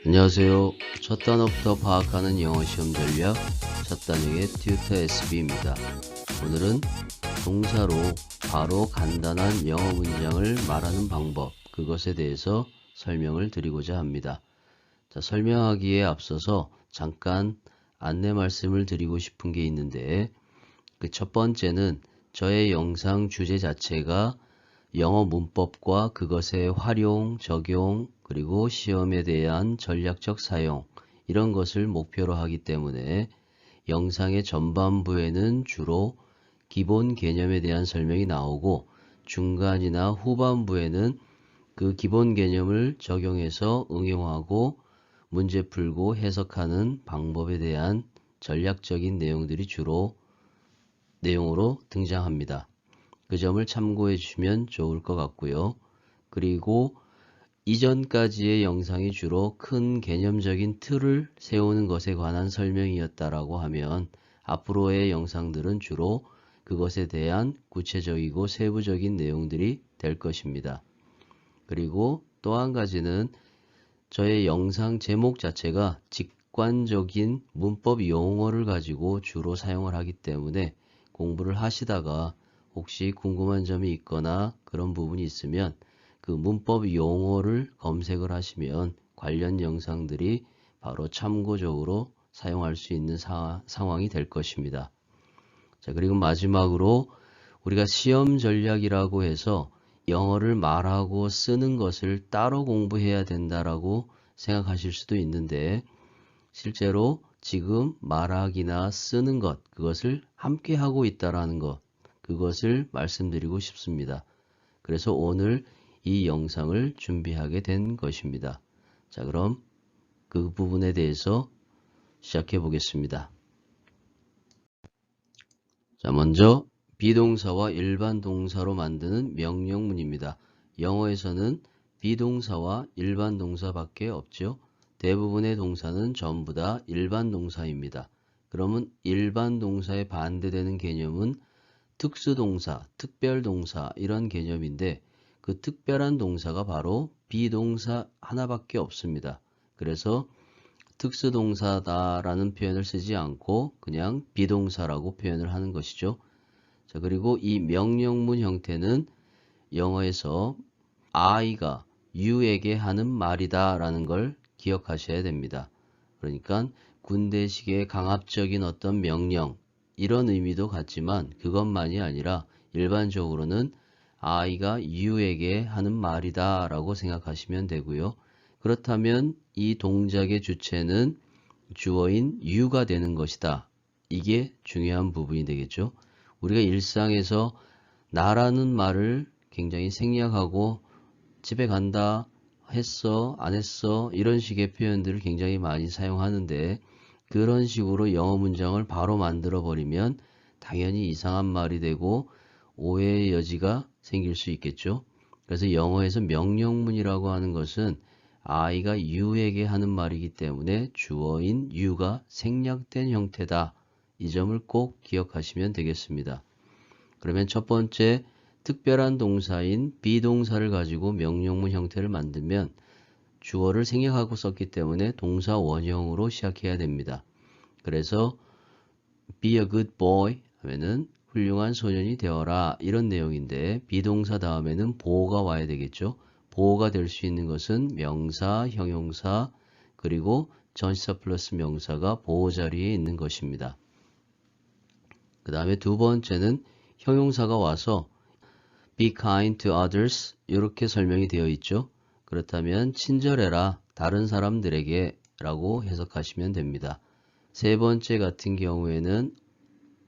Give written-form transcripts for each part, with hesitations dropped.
안녕하세요. 첫 단어부터 파악하는 영어 시험 전략 첫 단역의 튜터 SB입니다. 오늘은 동사로 바로 간단한 영어 문장을 말하는 방법, 그것에 대해서 설명을 드리고자 합니다. 자, 설명하기에 앞서서 잠깐 안내 말씀을 드리고 싶은 게 있는데, 그 첫 번째는 저의 영상 주제 자체가 영어 문법과 그것의 활용, 적용, 그리고 시험에 대한 전략적 사용, 이런 것을 목표로 하기 때문에 영상의 전반부에는 주로 기본 개념에 대한 설명이 나오고, 중간이나 후반부에는 그 기본 개념을 적용해서 응용하고 문제 풀고 해석하는 방법에 대한 전략적인 내용들이 주로 내용으로 등장합니다. 그 점을 참고해 주시면 좋을 것 같고요. 그리고 이전까지의 영상이 주로 큰 개념적인 틀을 세우는 것에 관한 설명이었다라고 하면, 앞으로의 영상들은 주로 그것에 대한 구체적이고 세부적인 내용들이 될 것입니다. 그리고 또 한 가지는 저의 영상 제목 자체가 직관적인 문법 용어를 가지고 주로 사용을 하기 때문에 공부를 하시다가 혹시 궁금한 점이 있거나 그런 부분이 있으면 그 문법 용어를 검색을 하시면 관련 영상들이 바로 참고적으로 사용할 수 있는 상황이 될 것입니다. 자, 그리고 마지막으로 우리가 시험 전략이라고 해서 영어를 말하고 쓰는 것을 따로 공부해야 된다라고 생각하실 수도 있는데, 실제로 지금 말하기나 쓰는 것, 그것을 함께 하고 있다라는 것, 그것을 말씀드리고 싶습니다. 그래서 오늘 이 영상을 준비하게 된 것입니다. 자, 그럼 그 부분에 대해서 시작해 보겠습니다. 자, 먼저 비동사와 일반 동사로 만드는 명령문입니다. 영어에서는 비동사와 일반 동사밖에 없죠. 대부분의 동사는 전부 다 일반 동사입니다. 그러면 일반 동사에 반대되는 개념은 특수동사, 특별동사, 이런 개념인데, 그 특별한 동사가 바로 비동사 하나밖에 없습니다. 그래서 특수동사다라는 표현을 쓰지 않고 그냥 비동사라고 표현을 하는 것이죠. 자, 그리고 이 명령문 형태는 영어에서 I가 you에게 하는 말이다 라는 걸 기억하셔야 됩니다. 그러니까 군대식의 강압적인 어떤 명령, 이런 의미도 같지만 그것만이 아니라 일반적으로는 I가 you에게 하는 말이다 라고 생각하시면 되고요. 그렇다면 이 동작의 주체는 주어인 you가 되는 것이다. 이게 중요한 부분이 되겠죠. 우리가 일상에서 나라는 말을 굉장히 생략하고 집에 간다, 했어, 안 했어, 이런 식의 표현들을 굉장히 많이 사용하는데, 그런 식으로 영어 문장을 바로 만들어 버리면 당연히 이상한 말이 되고 오해의 여지가 생길 수 있겠죠. 그래서 영어에서 명령문이라고 하는 것은 I가 you에게 하는 말이기 때문에 주어인 you가 생략된 형태다. 이 점을 꼭 기억하시면 되겠습니다. 그러면 첫 번째, 특별한 동사인 비동사를 가지고 명령문 형태를 만들면 주어를 생략하고 썼기 때문에 동사 원형으로 시작해야 됩니다. 그래서 be a good boy 하면은 훌륭한 소년이 되어라, 이런 내용인데, 비동사 다음에는 보어가 와야 되겠죠. 보어가 될 수 있는 것은 명사, 형용사, 그리고 전치사 플러스 명사가 보어 자리에 있는 것입니다. 그 다음에 두 번째는 형용사가 와서 be kind to others, 이렇게 설명이 되어 있죠. 그렇다면 친절해라 다른 사람들에게 라고 해석하시면 됩니다. 세 번째 같은 경우에는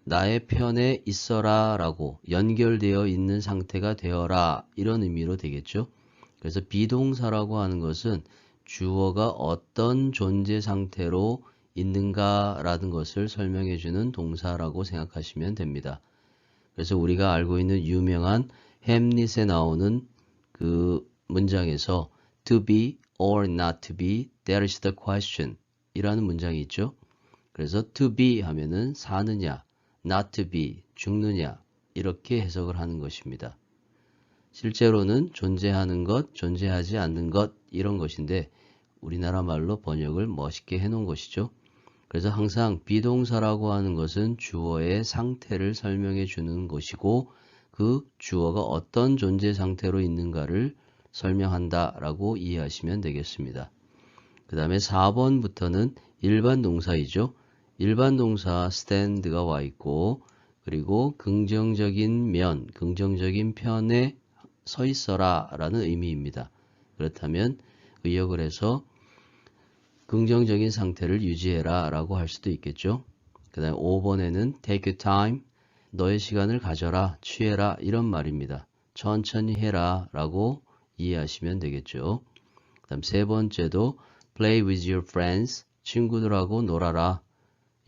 나의 편에 있어라 라고 연결되어 있는 상태가 되어라, 이런 의미로 되겠죠. 그래서 비동사라고 하는 것은 주어가 어떤 존재 상태로 있는가 라는 것을 설명해 주는 동사라고 생각하시면 됩니다. 그래서 우리가 알고 있는 유명한 햄릿에 나오는 그 문장에서 to be or not to be, that is the question 이라는 문장이 있죠. 그래서 to be 하면은 사느냐, not to be 죽느냐, 이렇게 해석을 하는 것입니다. 실제로는 존재하는 것, 존재하지 않는 것, 이런 것인데 우리나라 말로 번역을 멋있게 해놓은 것이죠. 그래서 항상 비동사라고 하는 것은 주어의 상태를 설명해 주는 것이고 그 주어가 어떤 존재 상태로 있는가를 설명한다 라고 이해하시면 되겠습니다. 그 다음에 4번부터는 일반 동사이죠. 일반 동사 stand가 와 있고 그리고 긍정적인 면, 긍정적인 편에 서 있어라 라는 의미입니다. 그렇다면 의역을 해서 긍정적인 상태를 유지해라 라고 할 수도 있겠죠. 그 다음에 5번에는 take your time, 너의 시간을 가져라, 취해라 이런 말입니다. 천천히 해라 라고 이해하시면 되겠죠. 그 다음 세 번째도 play with your friends, 친구들하고 놀아라.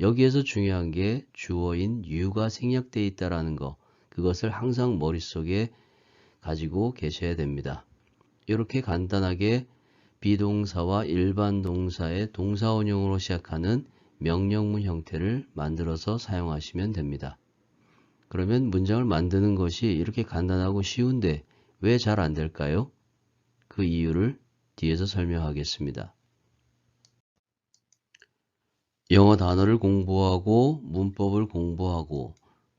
여기에서 중요한 게 주어인 you가 생략되어 있다는 거, 그것을 항상 머릿속에 가지고 계셔야 됩니다. 이렇게 간단하게 비동사와 일반 동사의 동사원형으로 시작하는 명령문 형태를 만들어서 사용하시면 됩니다. 그러면 문장을 만드는 것이 이렇게 간단하고 쉬운데 왜 잘 안 될까요? 그 이유를 뒤에서 설명하겠습니다. 영어 단어를 공부하고 문법을 공부하고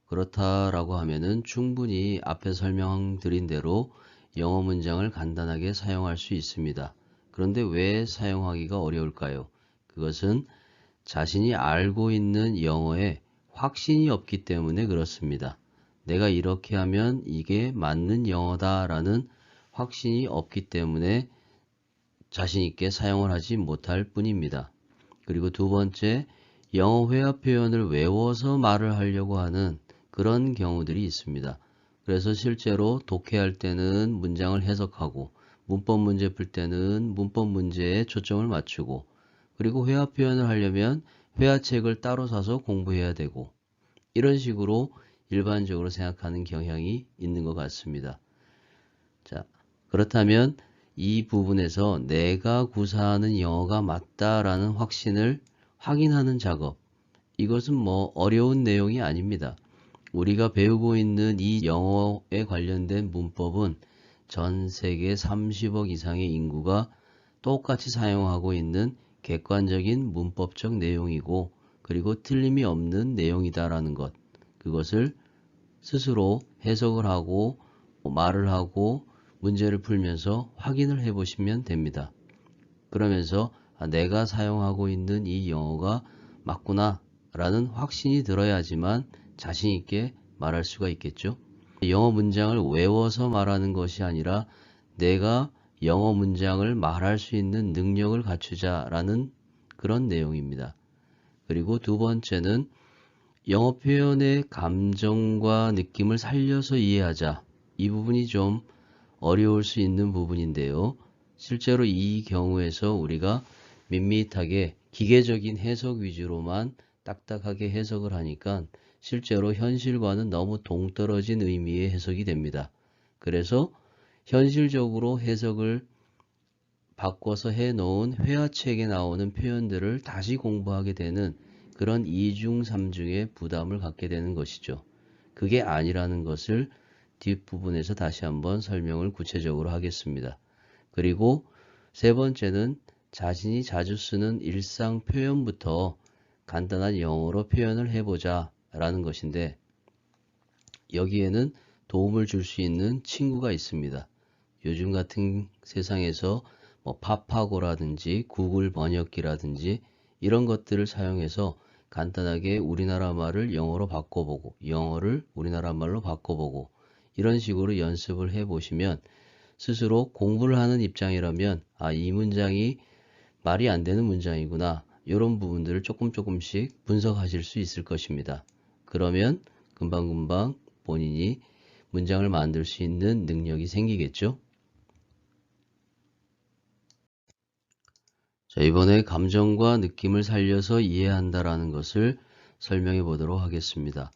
그렇다라고 하면은 충분히 앞에 설명드린 대로 영어 문장을 간단하게 사용할 수 있습니다. 그런데 왜 사용하기가 어려울까요? 그것은 자신이 알고 있는 영어에 확신이 없기 때문에 그렇습니다. 내가 이렇게 하면 이게 맞는 영어다라는 확신이 없기 때문에 자신 있게 사용을 하지 못할 뿐입니다. 그리고 두 번째, 영어 회화 표현을 외워서 말을 하려고 하는 그런 경우들이 있습니다. 그래서 실제로 독해할 때는 문장을 해석하고 문법 문제 풀 때는 문법 문제에 초점을 맞추고 그리고 회화 표현을 하려면 회화책을 따로 사서 공부해야 되고 이런 식으로 일반적으로 생각하는 경향이 있는 것 같습니다. 자, 그렇다면 이 부분에서 내가 구사하는 영어가 맞다라는 확신을 확인하는 작업, 이것은 뭐 어려운 내용이 아닙니다. 우리가 배우고 있는 이 영어에 관련된 문법은 전 세계 30억 이상의 인구가 똑같이 사용하고 있는 객관적인 문법적 내용이고 그리고 틀림이 없는 내용이다라는 것, 그것을 스스로 해석을 하고 말을 하고 문제를 풀면서 확인을 해 보시면 됩니다. 그러면서 내가 사용하고 있는 이 영어가 맞구나 라는 확신이 들어야지만 자신 있게 말할 수가 있겠죠. 영어 문장을 외워서 말하는 것이 아니라 내가 영어 문장을 말할 수 있는 능력을 갖추자라는 그런 내용입니다. 그리고 두 번째는 영어 표현의 감정과 느낌을 살려서 이해하자. 이 부분이 좀 어려울 수 있는 부분인데요. 실제로 이 경우에서 우리가 밋밋하게 기계적인 해석 위주로만 딱딱하게 해석을 하니까 실제로 현실과는 너무 동떨어진 의미의 해석이 됩니다. 그래서 현실적으로 해석을 바꿔서 해놓은 회화책에 나오는 표현들을 다시 공부하게 되는 그런 이중삼중의 부담을 갖게 되는 것이죠. 그게 아니라는 것을 뒷부분에서 다시 한번 설명을 구체적으로 하겠습니다. 그리고 세 번째는 자신이 자주 쓰는 일상 표현부터 간단한 영어로 표현을 해보자 라는 것인데 여기에는 도움을 줄 수 있는 친구가 있습니다. 요즘 같은 세상에서 뭐 팝하고라든지 구글 번역기라든지 이런 것들을 사용해서 간단하게 우리나라 말을 영어로 바꿔보고 영어를 우리나라 말로 바꿔보고 이런 식으로 연습을 해 보시면 스스로 공부를 하는 입장이라면 이 문장이 말이 안 되는 문장이구나 이런 부분들을 조금씩 분석하실 수 있을 것입니다. 그러면 금방금방 본인이 문장을 만들 수 있는 능력이 생기겠죠. 자, 이번에 감정과 느낌을 살려서 이해한다라는 것을 설명해 보도록 하겠습니다.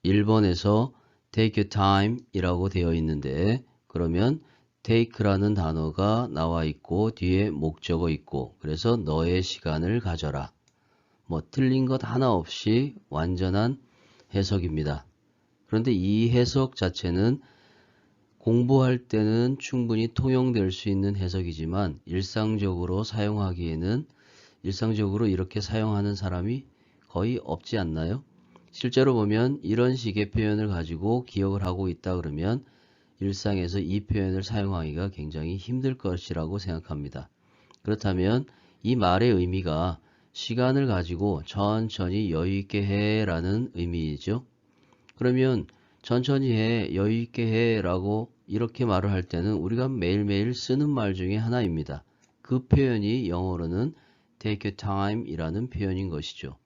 1번에서 take your time 이라고 되어 있는데 그러면 take라는 단어가 나와 있고 뒤에 목적어 있고 그래서 너의 시간을 가져라. 뭐 틀린 것 하나 없이 완전한 해석입니다. 그런데 이 해석 자체는 공부할 때는 충분히 통용될 수 있는 해석이지만 일상적으로 사용하기에는 일상적으로 이렇게 사용하는 사람이 거의 없지 않나요? 실제로 보면 이런 식의 표현을 가지고 기억을 하고 있다 그러면 일상에서 이 표현을 사용하기가 굉장히 힘들 것이라고 생각합니다. 그렇다면 이 말의 의미가 시간을 가지고 천천히 여유있게 해 라는 의미이죠. 그러면 천천히 해, 여유있게 해 라고 이렇게 말을 할 때는 우리가 매일매일 쓰는 말 중에 하나입니다. 그 표현이 영어로는 take your time 이라는 표현인 것이죠.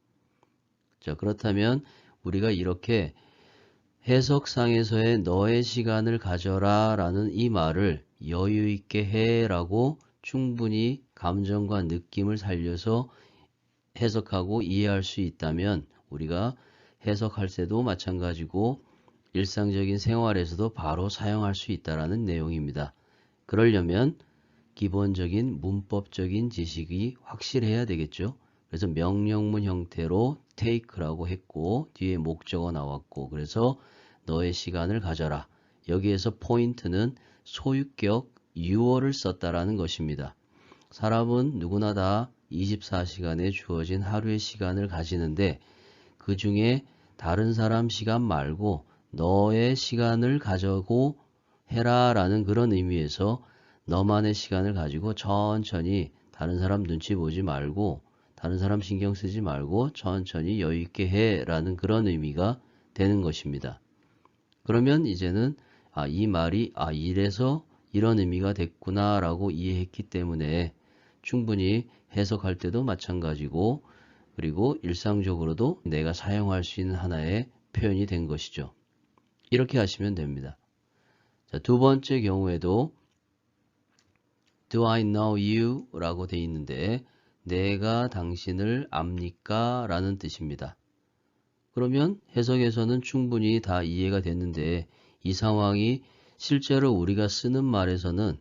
자, 그렇다면 우리가 이렇게 해석상에서의 너의 시간을 가져라 라는 이 말을 여유있게 해 라고 충분히 감정과 느낌을 살려서 해석하고 이해할 수 있다면 우리가 해석할 때도 마찬가지고 일상적인 생활에서도 바로 사용할 수 있다는 내용입니다. 그러려면 기본적인 문법적인 지식이 확실해야 되겠죠. 그래서 명령문 형태로 take라고 했고 뒤에 목적어 나왔고 그래서 너의 시간을 가져라. 여기에서 포인트는 소유격 you를 썼다라는 것입니다. 사람은 누구나 다 24시간에 주어진 하루의 시간을 가지는데 그 중에 다른 사람 시간 말고 너의 시간을 가져고 해라 라는 그런 의미에서 너만의 시간을 가지고 천천히 다른 사람 눈치 보지 말고 다른 사람 신경 쓰지 말고 천천히 여유 있게 해 라는 그런 의미가 되는 것입니다. 그러면 이제는 이 말이 이래서 이런 의미가 됐구나 라고 이해했기 때문에 충분히 해석할 때도 마찬가지고 그리고 일상적으로도 내가 사용할 수 있는 하나의 표현이 된 것이죠. 이렇게 하시면 됩니다. 자, 두 번째 경우에도 Do I know you? 라고 되어 있는데 내가 당신을 압니까? 라는 뜻입니다. 그러면 해석에서는 충분히 다 이해가 됐는데 이 상황이 실제로 우리가 쓰는 말에서는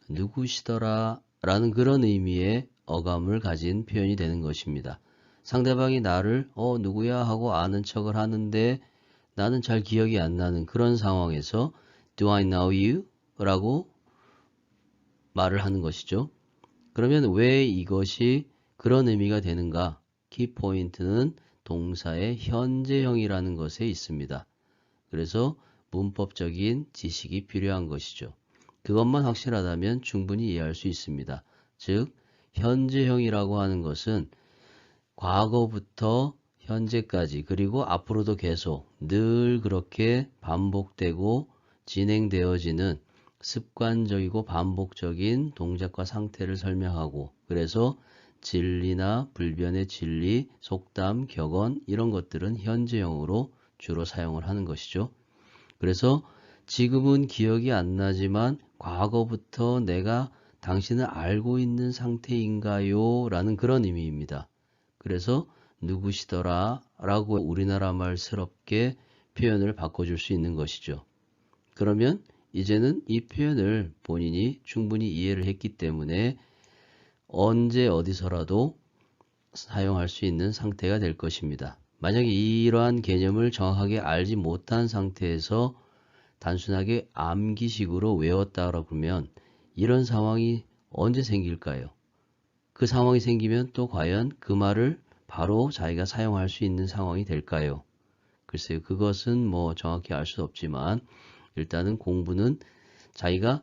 누구시더라? 라는 그런 의미의 어감을 가진 표현이 되는 것입니다. 상대방이 나를 누구야 하고 아는 척을 하는데 나는 잘 기억이 안 나는 그런 상황에서 Do I know you? 라고 말을 하는 것이죠. 그러면 왜 이것이 그런 의미가 되는가? 키포인트는 동사의 현재형이라는 것에 있습니다. 그래서 문법적인 지식이 필요한 것이죠. 그것만 확실하다면 충분히 이해할 수 있습니다. 즉 현재형이라고 하는 것은 과거부터 현재까지 그리고 앞으로도 계속 늘 그렇게 반복되고 진행되어지는 습관적이고 반복적인 동작과 상태를 설명하고 그래서 진리나 불변의 진리, 속담, 격언 이런 것들은 현재형으로 주로 사용을 하는 것이죠. 그래서 지금은 기억이 안 나지만 과거부터 내가 당신을 알고 있는 상태인가요? 라는 그런 의미입니다. 그래서 누구시더라? 라고 우리나라 말스럽게 표현을 바꿔줄 수 있는 것이죠. 그러면 이제는 이 표현을 본인이 충분히 이해를 했기 때문에 언제 어디서라도 사용할 수 있는 상태가 될 것입니다. 만약에 이러한 개념을 정확하게 알지 못한 상태에서 단순하게 암기식으로 외웠다고 그러면 이런 상황이 언제 생길까요? 그 상황이 생기면 또 과연 그 말을 바로 자기가 사용할 수 있는 상황이 될까요? 글쎄요, 그것은 정확히 알 수 없지만 일단은 공부는 자기가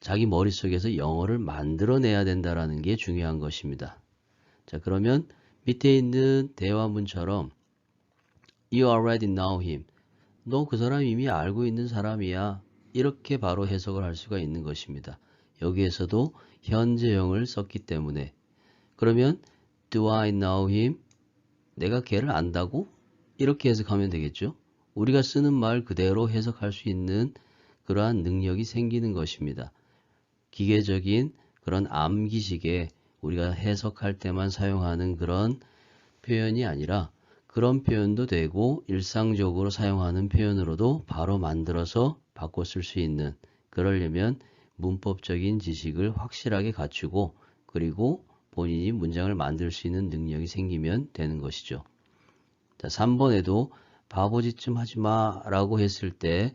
자기 머릿속에서 영어를 만들어내야 된다는 게 중요한 것입니다. 자, 그러면 밑에 있는 대화문처럼 You already know him. 너 그 사람 이미 알고 있는 사람이야. 이렇게 바로 해석을 할 수가 있는 것입니다. 여기에서도 현재형을 썼기 때문에 그러면 Do I know him? 내가 걔를 안다고? 이렇게 해석하면 되겠죠. 우리가 쓰는 말 그대로 해석할 수 있는 그러한 능력이 생기는 것입니다. 기계적인 그런 암기식에 우리가 해석할 때만 사용하는 그런 표현이 아니라 그런 표현도 되고 일상적으로 사용하는 표현으로도 바로 만들어서 바꿔 쓸 수 있는 그러려면 문법적인 지식을 확실하게 갖추고 그리고 본인이 문장을 만들 수 있는 능력이 생기면 되는 것이죠. 자, 3번에도 바보짓 좀 하지 마 라고 했을 때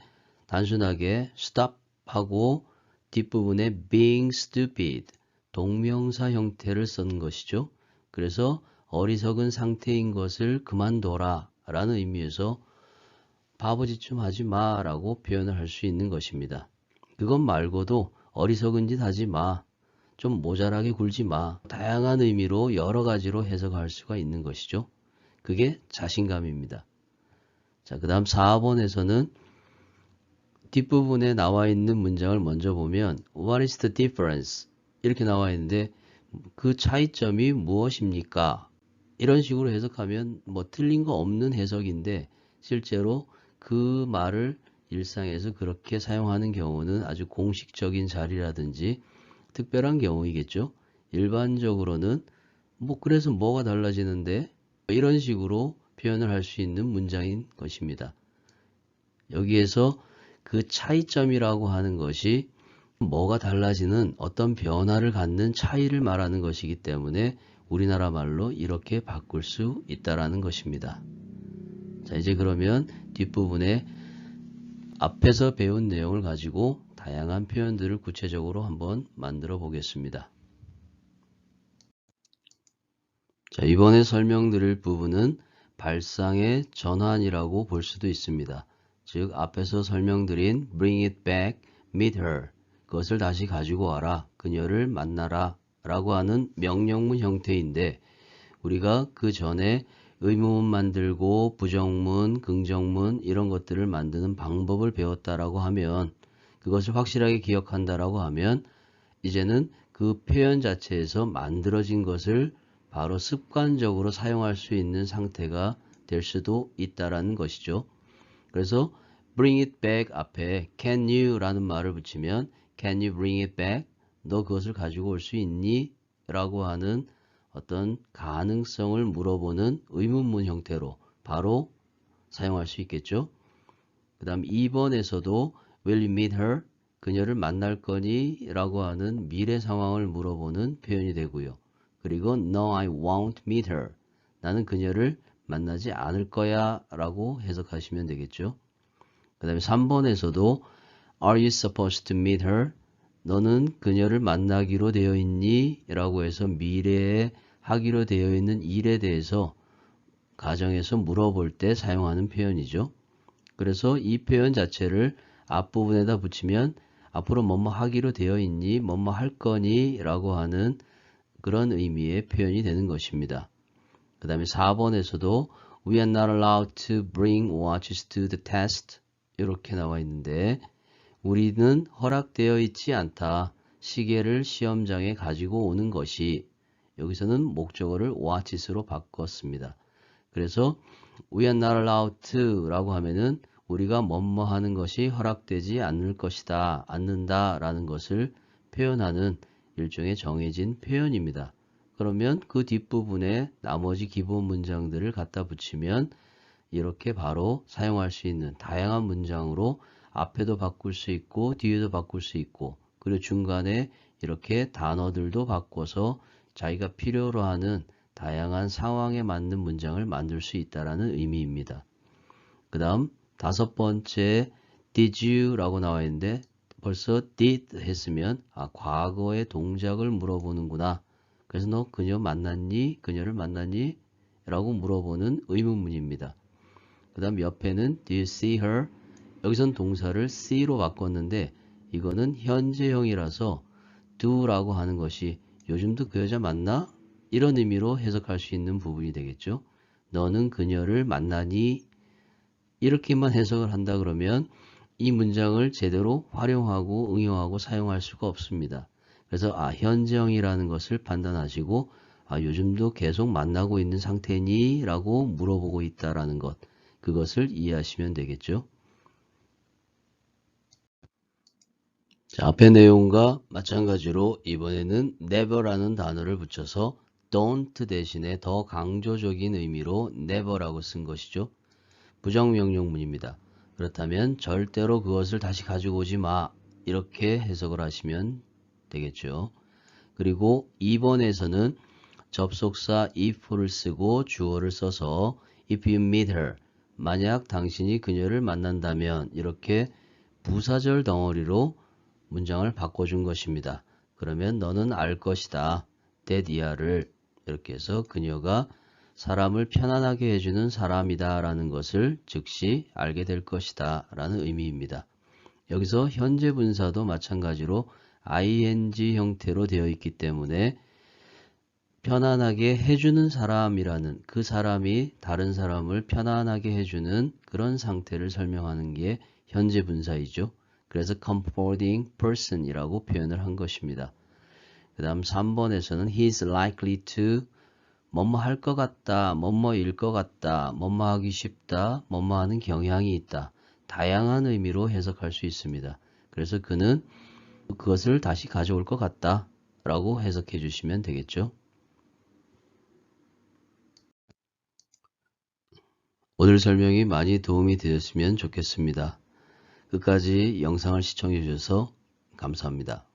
단순하게 stop 하고 뒷부분에 being stupid, 동명사 형태를 쓴 것이죠. 그래서 어리석은 상태인 것을 그만둬라 라는 의미에서 바보짓 좀 하지 마 라고 표현을 할 수 있는 것입니다. 그것 말고도 어리석은 짓 하지 마, 좀 모자라게 굴지 마, 다양한 의미로 여러 가지로 해석할 수가 있는 것이죠. 그게 자신감입니다. 자, 그 다음 4번에서는 뒷부분에 나와 있는 문장을 먼저 보면 What is the difference? 이렇게 나와 있는데 그 차이점이 무엇입니까? 이런 식으로 해석하면 뭐 틀린 거 없는 해석인데 실제로 그 말을 일상에서 그렇게 사용하는 경우는 아주 공식적인 자리라든지 특별한 경우이겠죠. 일반적으로는 뭐 그래서 뭐가 달라지는데 이런 식으로 표현을 할 수 있는 문장인 것입니다. 여기에서 그 차이점이라고 하는 것이 뭐가 달라지는 어떤 변화를 갖는 차이를 말하는 것이기 때문에 우리나라 말로 이렇게 바꿀 수 있다라는 것입니다. 자, 이제 그러면 뒷부분에 앞에서 배운 내용을 가지고 다양한 표현들을 구체적으로 한번 만들어 보겠습니다. 자, 이번에 설명드릴 부분은 발상의 전환이라고 볼 수도 있습니다. 즉 앞에서 설명드린 bring it back, meet her, 그것을 다시 가지고 와라, 그녀를 만나라 라고 하는 명령문 형태인데 우리가 그 전에 의문문 만들고 부정문, 긍정문 이런 것들을 만드는 방법을 배웠다라고 하면 그것을 확실하게 기억한다라고 하면 이제는 그 표현 자체에서 만들어진 것을 바로 습관적으로 사용할 수 있는 상태가 될 수도 있다라는 것이죠. 그래서 bring it back 앞에 can you 라는 말을 붙이면 can you bring it back? 너 그것을 가지고 올 수 있니? 라고 하는 어떤 가능성을 물어보는 의문문 형태로 바로 사용할 수 있겠죠. 그 다음 2번에서도 will you meet her? 그녀를 만날 거니? 라고 하는 미래 상황을 물어보는 표현이 되고요. 그리고 no, I won't meet her. 나는 그녀를 만나지 않을 거야 라고 해석하시면 되겠죠. 그 다음에 3번에서도 Are you supposed to meet her? 너는 그녀를 만나기로 되어 있니? 라고 해서 미래에 하기로 되어 있는 일에 대해서 가정에서 물어볼 때 사용하는 표현이죠. 그래서 이 표현 자체를 앞부분에다 붙이면 앞으로 뭐뭐 하기로 되어 있니? 뭐뭐 할 거니? 라고 하는 그런 의미의 표현이 되는 것입니다. 그 다음에 4번에서도 We are not allowed to bring watches to the test. 이렇게 나와 있는데 우리는 허락되어 있지 않다. 시계를 시험장에 가지고 오는 것이 여기서는 목적어를 watches로 바꿨습니다. 그래서 We are not allowed to 라고 하면은 우리가 뭐뭐 하는 것이 허락되지 않을 것이다, 않는다 라는 것을 표현하는 일종의 정해진 표현입니다. 그러면 그 뒷부분에 나머지 기본 문장들을 갖다 붙이면 이렇게 바로 사용할 수 있는 다양한 문장으로 앞에도 바꿀 수 있고 뒤에도 바꿀 수 있고 그리고 중간에 이렇게 단어들도 바꿔서 자기가 필요로 하는 다양한 상황에 맞는 문장을 만들 수 있다는 의미입니다. 그 다음 5번째 did you 라고 나와 있는데 벌써 did 했으면 과거의 동작을 물어보는구나. 그래서 너 그녀 만났니? 그녀를 만났니? 라고 물어보는 의문문입니다. 그 다음 옆에는 do you see her? 여기선 동사를 see로 바꿨는데 이거는 현재형이라서 do라고 하는 것이 요즘도 그 여자 만나? 이런 의미로 해석할 수 있는 부분이 되겠죠. 너는 그녀를 만나니? 이렇게만 해석을 한다 그러면 이 문장을 제대로 활용하고 응용하고 사용할 수가 없습니다. 그래서 현재형이라는 것을 판단하시고 요즘도 계속 만나고 있는 상태니? 라고 물어보고 있다라는 것, 그것을 이해하시면 되겠죠. 자, 앞의 내용과 마찬가지로 이번에는 never라는 단어를 붙여서 don't 대신에 더 강조적인 의미로 never라고 쓴 것이죠. 부정명령문입니다. 그렇다면 절대로 그것을 다시 가지고 오지 마. 이렇게 해석을 하시면 되겠죠. 그리고 2번에서는 접속사 if를 쓰고 주어를 써서 if you meet her, 만약 당신이 그녀를 만난다면 이렇게 부사절 덩어리로 문장을 바꿔준 것입니다. 그러면 너는 알 것이다. that 이하를 이렇게 해서 그녀가 사람을 편안하게 해주는 사람이다 라는 것을 즉시 알게 될 것이다 라는 의미입니다. 여기서 현재 분사도 마찬가지로 ing 형태로 되어 있기 때문에 편안하게 해주는 사람이라는 그 사람이 다른 사람을 편안하게 해주는 그런 상태를 설명하는 게 현재 분사이죠. 그래서 comforting person 이라고 표현을 한 것입니다. 그 다음 3번에서는 he is likely to 뭐뭐 할 것 같다, 뭐뭐일 것 같다, 뭐뭐 하기 쉽다, 뭐뭐 하는 경향이 있다. 다양한 의미로 해석할 수 있습니다. 그래서 그는 그것을 다시 가져올 것 같다 라고 해석해 주시면 되겠죠. 오늘 설명이 많이 도움이 되었으면 좋겠습니다. 끝까지 영상을 시청해 주셔서 감사합니다.